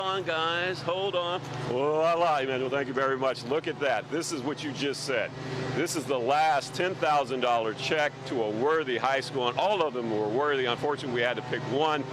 on, guys, hold on. Oh, I lied, man. Well, thank you very much. Look at that. This is what you just said. This is the last $10,000 check to a worthy high school, and all of them were worthy. Unfortunately, we had to pick one.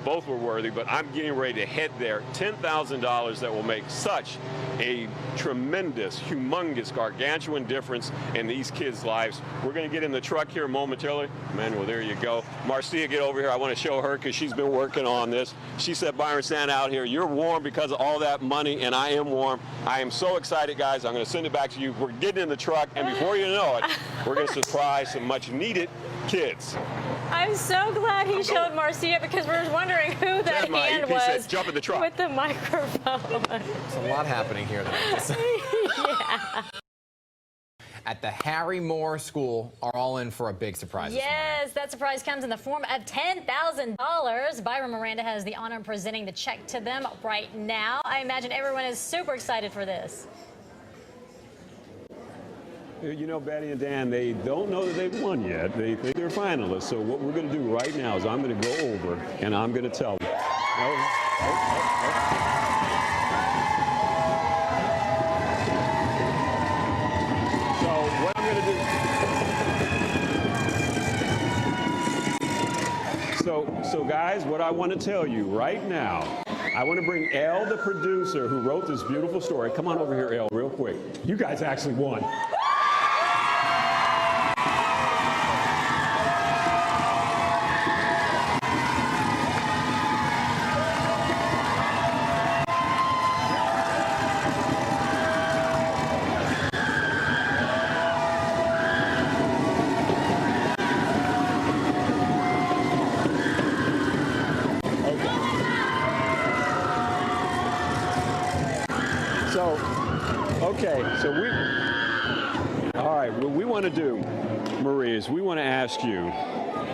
Both were worthy, but I'm getting ready to head there. $10,000 that will make such a tremendous, humongous, gargantuan difference in these kids' lives. We're going to get in the truck here momentarily. Manuel, there you go. Marcia, get over here. I want to show her because she's been working on this. She said, Byron, stand out here. You're warm because of all that money, and I am warm. I am so excited, guys. I'm going to send it back to you. We're getting in the truck, and before you know it, we're going to surprise some much-needed kids. I'm so glad he showed Marcia because we were wondering who that hand was. Said, jump in the truck. With the microphone. There's a lot happening here tonight. Yeah. At the Harry Moore School are all in for a big surprise. Yes, that surprise comes in the form of $10,000. Byron Miranda has the honor of presenting the check to them right now. I imagine everyone is super excited for this. You know, Betty and Dan, they don't know that they've won yet. They think they're finalists. So what we're going to do right now is I'm going to go over and I'm going to tell them. So what I'm going to do. So guys, what I want to tell you right now, I want to bring Elle, the producer, who wrote this beautiful story. Come on over here, Elle, real quick. You guys actually won. What we want to do, Marie, is we want to ask you,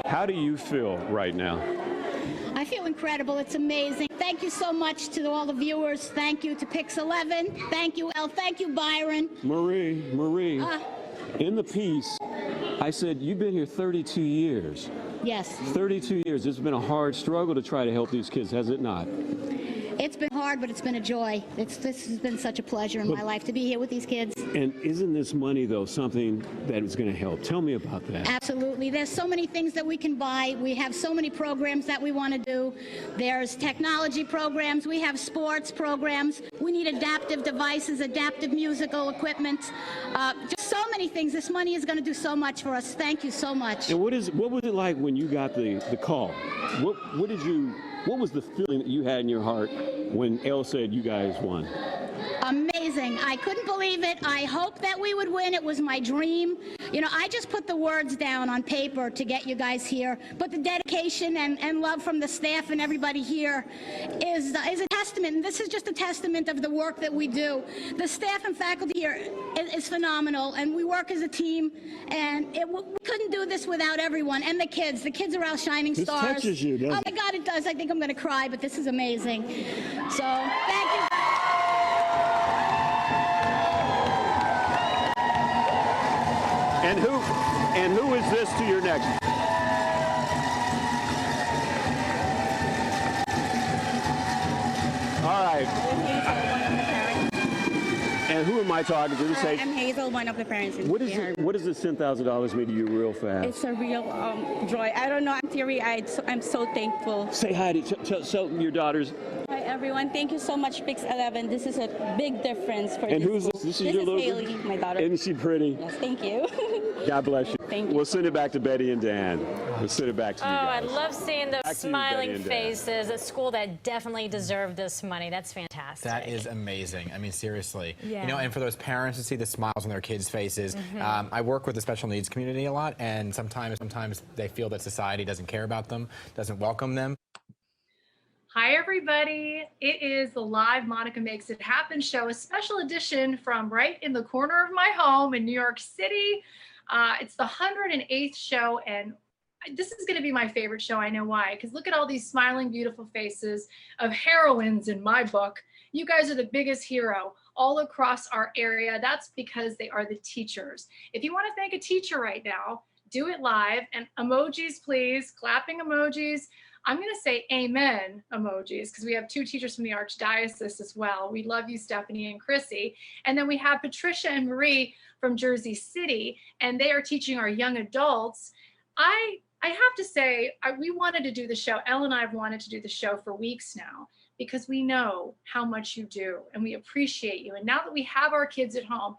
how do you feel right now? I feel incredible. It's amazing. Thank you so much to all the viewers. Thank you to PIX11. Thank you, Elle. Thank you, Byron. Marie, in the piece, I said, you've been here 32 years. Yes. 32 years. It's been a hard struggle to try to help these kids, has it not? It's been hard, but it's been a joy. This has been such a pleasure in my life to be here with these kids. And isn't this money, though, something that is going to help? Tell me about that. Absolutely. There's so many things that we can buy. We have so many programs that we want to do. There's technology programs. We have sports programs. We need adaptive devices, adaptive musical equipment. Just so many things. This money is going to do so much for us. Thank you so much. And what was it like when you got the call? What was the feeling that you had in your heart when Elle said you guys won? Amazing. I couldn't believe it. I hoped that we would win. It was my dream. You know, I just put the words down on paper to get you guys here, but the dedication and love from the staff and everybody here is a testament. And this is just a testament of the work that we do. The staff and faculty here is phenomenal, and we work as a team, and we couldn't do this without everyone. And the kids. The kids are our shining stars. This touches you, doesn't it? Oh my God, it does. I think I'm going to cry, but this is amazing. So, thank you. And who is this to your next? All right. And who am I talking to? Say, I'm Hazel, one of the parents. What does this $10,000 mean to you real fast? It's a real joy. I don't know. I'm teary-eyed. I'm so thankful. Say hi to tell your daughters. Hi, everyone. Thank you so much, PIX11. This is a big difference for And this who's school. this? This is your little Haley, my daughter. Isn't she pretty? Yes, thank you. God bless you. Thank you. We'll send it back to Betty and Dan. We'll send it back to you guys. I love seeing those Back to you, smiling Betty and Dan. faces. A school that definitely deserved this money. That's fantastic. That is amazing. I mean, seriously. Yeah. You know, and for those parents to see the smiles on their kids' faces. I work with the special needs community a lot, and sometimes they feel that society doesn't care about them, doesn't welcome them. Hi, everybody. It is the live Monica Makes It Happen show, a special edition from right in the corner of my home in New York City. It's the 108th show, and this is going to be my favorite show. I know why, because look at all these smiling, beautiful faces of heroines in my book. You guys are the biggest hero all across our area. That's because they are the teachers. If you want to thank a teacher right now, do it live, and emojis, please, clapping emojis. I'm going to say amen emojis because we have 2 teachers from the Archdiocese as well. We love you, Stephanie and Chrissy. And then we have Patricia and Marie from Jersey City, and they are teaching our young adults. I have to say, we wanted to do the show. Elle and I have wanted to do the show for weeks now because we know how much you do and we appreciate you. And now that we have our kids at home,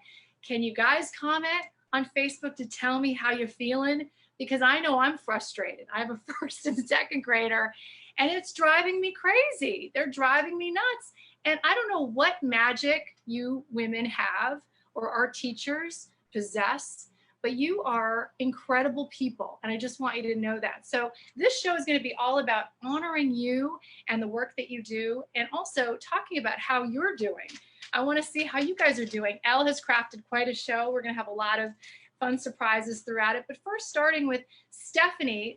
can you guys comment on Facebook to tell me how you're feeling? Because I know I'm frustrated. I have a 1st and 2nd grader and it's driving me crazy. They're driving me nuts. And I don't know what magic you women have or our teachers possess, but you are incredible people. And I just want you to know that. So this show is going to be all about honoring you and the work that you do, and also talking about how you're doing. I want to see how you guys are doing. Elle has crafted quite a show. We're going to have a lot of fun surprises throughout it. But first, starting with Stephanie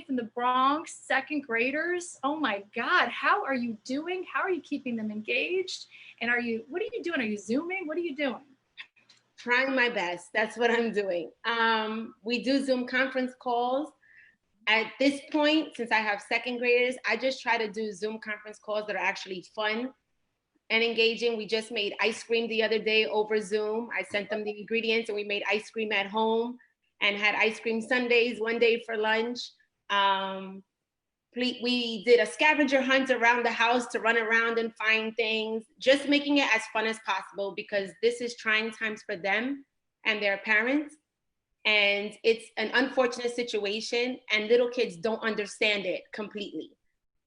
from the Bronx, 2nd graders. Oh my God, how are you doing? How are you keeping them engaged? And what are you doing? Are you Zooming? What are you doing? Trying my best. That's what I'm doing. We do Zoom conference calls. At this point, since I have 2nd graders, I just try to do Zoom conference calls that are actually fun and engaging. We just made ice cream the other day over Zoom. I sent them the ingredients and we made ice cream at home and had ice cream sundaes one day for lunch. We did a scavenger hunt around the house to run around and find things, just making it as fun as possible because this is trying times for them and their parents. And it's an unfortunate situation and little kids don't understand it completely.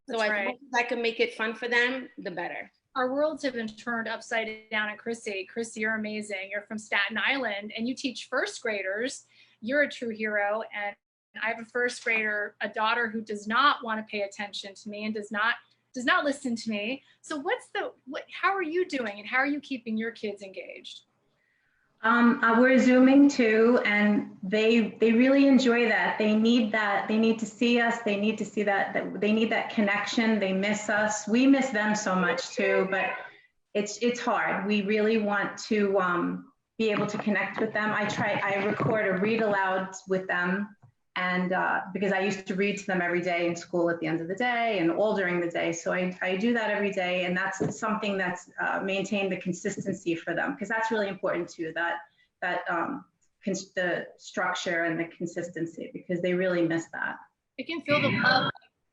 So as much as I can make it fun for them, the better. Our worlds have been turned upside down. And Chrissy, you're amazing. You're from Staten Island and you teach 1st graders. You're a true hero. And I have a 1st grader, a daughter who does not want to pay attention to me and does not listen to me. So how are you doing and how are you keeping your kids engaged? We're Zooming too, and they really enjoy that. They need that. They need to see us. They need to see that they need that connection. They miss us. We miss them so much too, but it's hard. We really want to be able to connect with them. I record a read aloud with them, and because I used to read to them every day in school at the end of the day and all during the day. So I do that every day, and that's something that's maintained the consistency for them, because that's really important too, the structure and the consistency, because they really miss that. I can feel the love.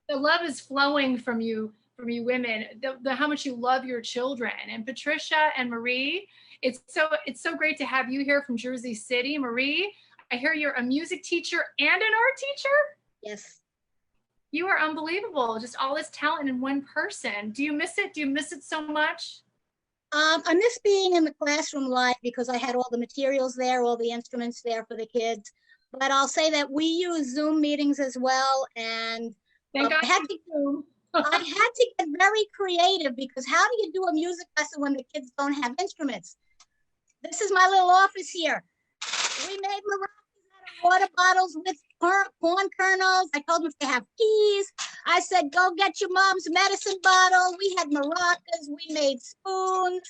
The love is flowing from you women, how much you love your children. And Patricia and Marie, it's so great to have you here from Jersey City. Marie, I hear you're a music teacher and an art teacher? Yes. You are unbelievable. Just all this talent in one person. Do you miss it? Do you miss it so much? I miss being in the classroom live because I had all the materials there, all the instruments there for the kids. But I'll say that we use Zoom meetings as well. And I had to get very creative, because how do you do a music lesson when the kids don't have instruments? This is my little office here. We made maracas out of water bottles with corn kernels. I told them if they have peas. I said, go get your mom's medicine bottle. We had maracas. We made spoons.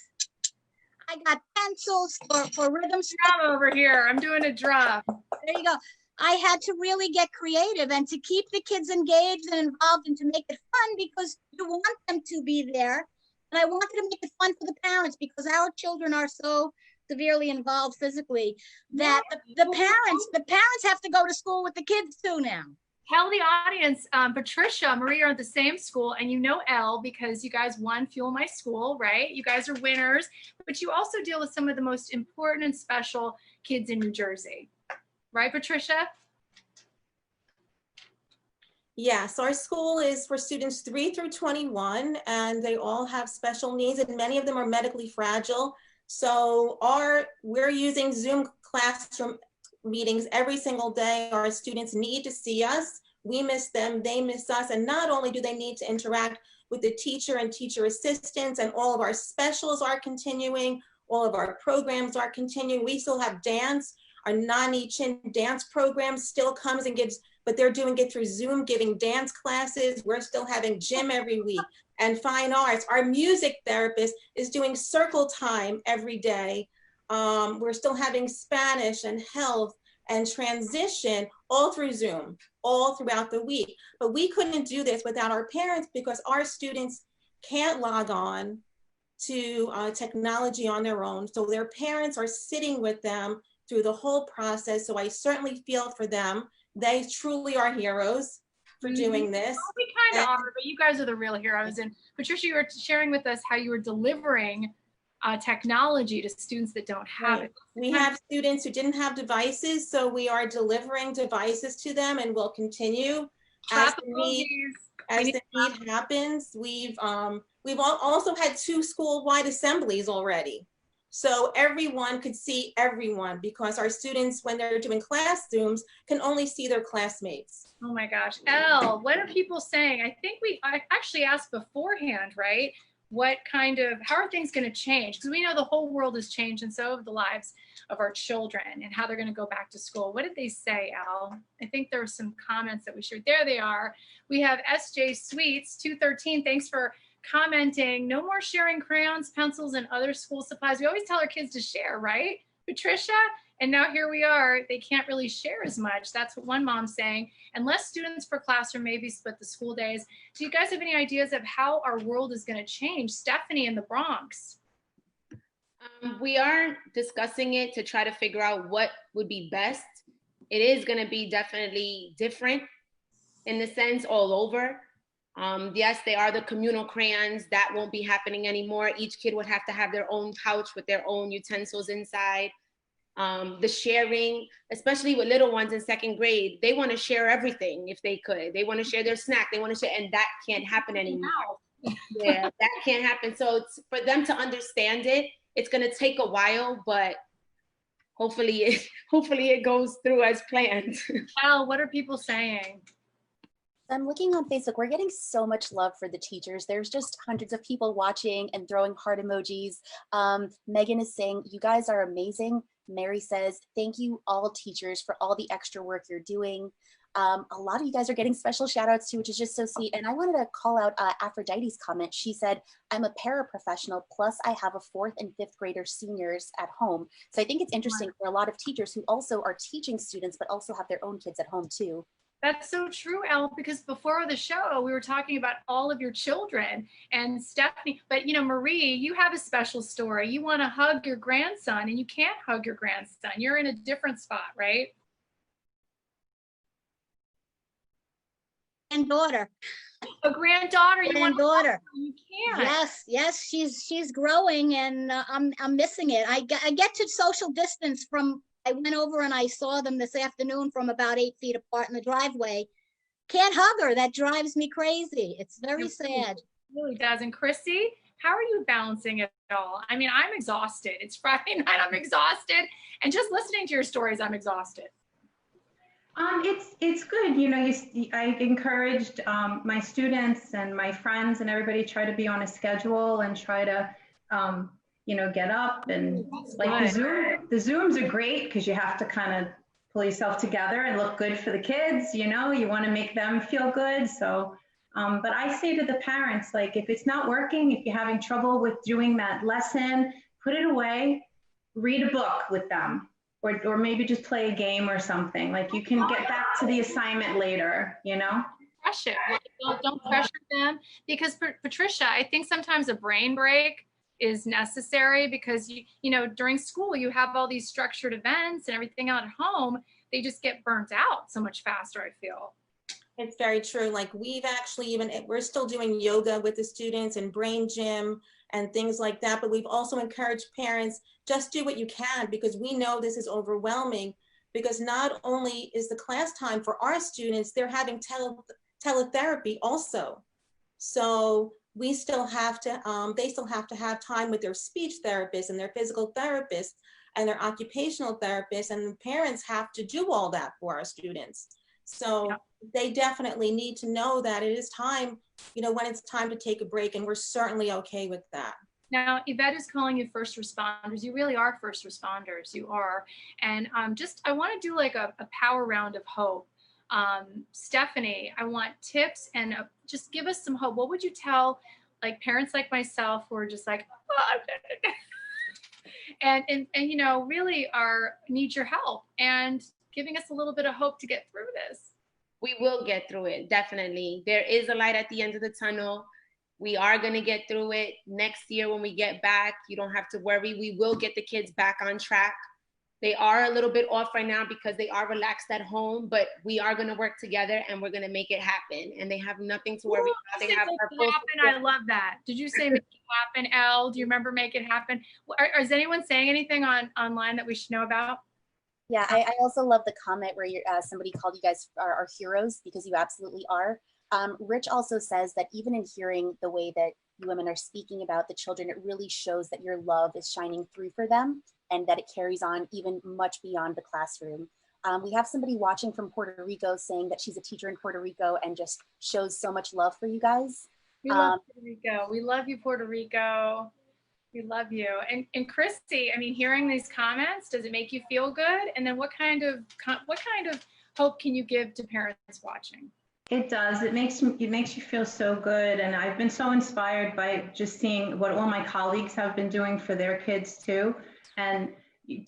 I got pencils for rhythm. Drum over here. I'm doing a drum. There you go. I had to really get creative and to keep the kids engaged and involved and to make it fun, because you want them to be there. And I wanted to make it fun for the parents, because our children are so severely involved physically that the parents have to go to school with the kids too now. Tell the audience, Patricia, Marie are at the same school, and you know Elle because you guys won Fuel My School, right? You guys are winners, but you also deal with some of the most important and special kids in New Jersey. Right, Patricia? Yes, our school is for students 3 through 21, and they all have special needs, and many of them are medically fragile. So we're using Zoom classroom meetings every single day. Our students need to see us. We miss them, they miss us. And not only do they need to interact with the teacher and teacher assistants, and all of our specials are continuing, all of our programs are continuing. We still have dance. Our Nia Ni Chen Dance program still comes and gives, but they're doing it through Zoom, giving dance classes. We're still having gym every week. And fine arts. Our music therapist is doing circle time every day. We're still having Spanish and health and transition all through Zoom, all throughout the week. But we couldn't do this without our parents because our students can't log on to technology on their own. So their parents are sitting with them through the whole process. So I certainly feel for them. They truly are heroes for doing this. Well, we kind of are, but you guys are the real heroes. And Patricia, you were sharing with us how you were delivering technology to students that don't have it. We have students who didn't have devices, so we are delivering devices to them and will continue as the need happens. We've also had 2 school-wide assemblies already. So everyone could see everyone because our students, when they're doing class Zooms, can only see their classmates. Oh my gosh. Elle, what are people saying? I actually asked beforehand, right? How are things going to change? Because we know the whole world has changed and so have the lives of our children and how they're going to go back to school. What did they say, Elle? I think there were some comments that we shared. There they are. We have SJ Sweets 213. Thanks for commenting. No more sharing crayons, pencils, and other school supplies. We always tell our kids to share, right, Patricia? And now here we are. They can't really share as much. That's what one mom's saying. And less students per classroom, maybe split the school days. Do you guys have any ideas of how our world is going to change? Stephanie in the Bronx. We are discussing it to try to figure out what would be best. It is going to be definitely different in the sense all over. Yes, they are the communal crayons. That won't be happening anymore. Each kid would have to have their own pouch with their own utensils inside. The sharing, especially with little ones in 2nd grade, they want to share everything if they could. They want to share their snack. They want to share, and that can't happen anymore. Yeah, that can't happen. So it's, for them to understand it, it's going to take a while, but hopefully it goes through as planned. Al, what are people saying? I'm looking on Facebook. We're getting so much love for the teachers. There's just hundreds of people watching and throwing heart emojis. Megan is saying, you guys are amazing. Mary says, thank you all teachers for all the extra work you're doing. A lot of you guys are getting special shout outs too, which is just so sweet. And I wanted to call out Aphrodite's comment. She said, I'm a paraprofessional, plus I have a 4th and 5th grader seniors at home. So I think it's interesting for a lot of teachers who also are teaching students, but also have their own kids at home too. That's so true, Elle, because before the show, we were talking about all of your children and Stephanie, but you know, Marie, you have a special story. You want to hug your grandson and you can't hug your grandson. You're in a different spot, right? Granddaughter. A granddaughter, you want to hug her, Granddaughter. you can't. Yes, she's growing, and I'm missing it. I get to social distance from. I went over and I saw them this afternoon from about 8 feet apart in the driveway. Can't hug her. That drives me crazy. It's very sad. It really does. And Chrissy, how are you balancing it all? I mean, I'm exhausted. It's Friday night. I'm exhausted. And just listening to your stories, I'm exhausted. It's good. You know, I encouraged my students and my friends and everybody try to be on a schedule and try to, you know, get up and like the Zooms are great because you have to kind of pull yourself together and look good for the kids. You know, you want to make them feel good. So, but I say to the parents, like, if it's not working, if you're having trouble with doing that lesson, put it away, read a book with them. Or maybe just play a game or something. Like you can get back to the assignment later, you know? Crush it. Don't pressure them. Because Patricia, I think sometimes a brain break is necessary because you know, during school you have all these structured events and everything out at home. They just get burnt out so much faster, I feel. It's very true. Like we've actually we're still doing yoga with the students and brain gym and things like that. But we've also encouraged parents, just do what you can because we know this is overwhelming because not only is the class time for our students, they're having teletherapy also. So we still have to, they still have to have time with their speech therapist and their physical therapist and their occupational therapist, and the parents have to do all that for our students. So they definitely need to know that it is time, you know, when it's time to take a break, and we're certainly okay with that. Now, Yvette is calling you first responders. You really are first responders. You are. And I want to do like a power round of hope. Stephanie, I want tips and just give us some hope. What would you tell like parents like myself who are just like, oh, and you know, really need your help and giving us a little bit of hope to get through this. We will get through it, definitely. There is a light at the end of the tunnel. We are going to get through it. Next year when we get back, you don't have to worry. We will get the kids back on track. They are a little bit off right now because they are relaxed at home, but we are going to work together and we're going to make it happen. And they have nothing to worry about. They have our full support. I love that. Did you say make it happen, Elle? Do you remember make it happen? Is anyone saying anything online that we should know about? Yeah, I also love the comment where somebody called you guys our heroes, because you absolutely are. Rich also says that even in hearing the way that you women are speaking about the children, it really shows that your love is shining through for them and that it carries on even much beyond the classroom. We have somebody watching from Puerto Rico saying that she's a teacher in Puerto Rico and just shows so much love for you guys. We love Puerto Rico. We love you, Puerto Rico. We love you. And Christy, I mean, hearing these comments, does it make you feel good? And then what kind of hope can you give to parents watching? It does. It makes you feel so good. And I've been so inspired by just seeing what all my colleagues have been doing for their kids too. And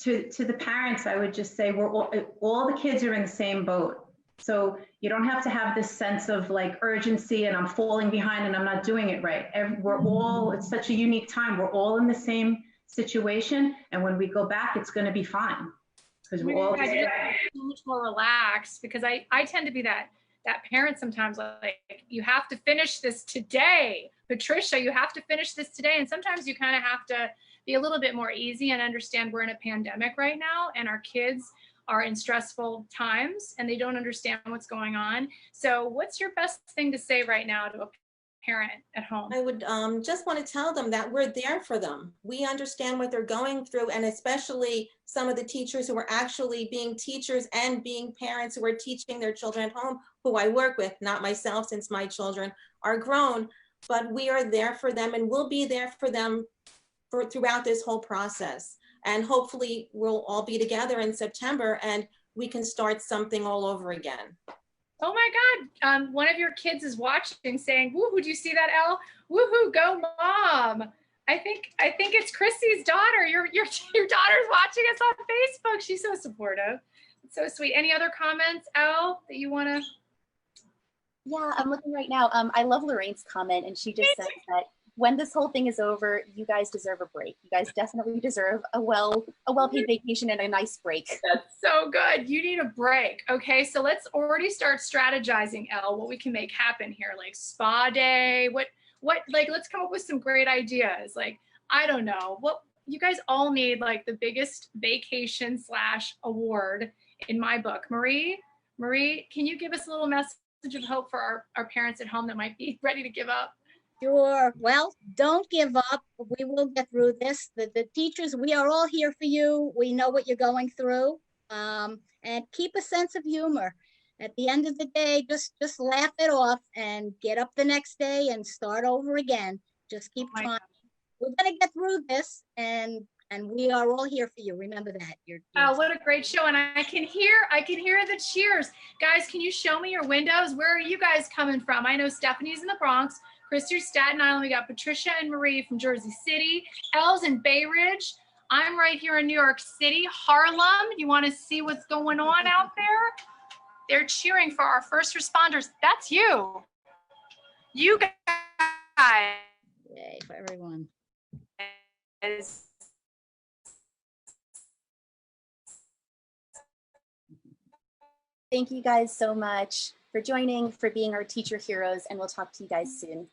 to the parents, I would just say we're all the kids are in the same boat. So you don't have to have this sense of like urgency and I'm falling behind and I'm not doing it right. We're all, it's such a unique time. We're all in the same situation. And when we go back, it's going to be fine. Because we're all so much more relaxed, because I tend to be that parent sometimes, like, you have to finish this today. Patricia, you have to finish this today. And sometimes you kind of have to be a little bit more easy and understand we're in a pandemic right now and our kids are in stressful times and they don't understand what's going on. So what's your best thing to say right now to a parent at home? I would just want to tell them that we're there for them. We understand what they're going through, and especially some of the teachers who are actually being teachers and being parents who are teaching their children at home, who I work with, not myself since my children are grown, but we are there for them and we'll be there for them throughout this whole process. And hopefully we'll all be together in September and we can start something all over again. Oh my God, one of your kids is watching saying, woohoo, do you see that, Elle? Woohoo, go mom. I think it's Chrissy's daughter. Your daughter's watching us on Facebook. She's so supportive. It's so sweet. Any other comments, Elle, that you wanna? Yeah, I'm looking right now. I love Lorraine's comment, and she just says that when this whole thing is over, you guys deserve a break. You guys definitely deserve a well-paid vacation and a nice break. That's so good. You need a break. Okay, so let's already start strategizing, Elle, what we can make happen here, like spa day. What like, let's come up with some great ideas. Like, I don't know, what you guys all need, like the biggest vacation / award in my book. Marie, can you give us a little message of hope for our parents at home that might be ready to give up? Sure. Well, don't give up. We will get through this. The teachers, we are all here for you. We know what you're going through. And keep a sense of humor. At the end of the day, just laugh it off and get up the next day and start over again. Just keep trying. We're gonna get through this, and we are all here for you. Remember that. Oh, what a great show. And I can hear the cheers. Guys, can you show me your windows? Where are you guys coming from? I know Stephanie's in the Bronx. Christy's Staten Island. We got Patricia and Marie from Jersey City. Elle's in Bay Ridge. I'm right here in New York City, Harlem. You want to see what's going on out there? They're cheering for our first responders. That's you. You guys. Yay for everyone. Thank you guys so much for joining, for being our teacher heroes, and we'll talk to you guys soon.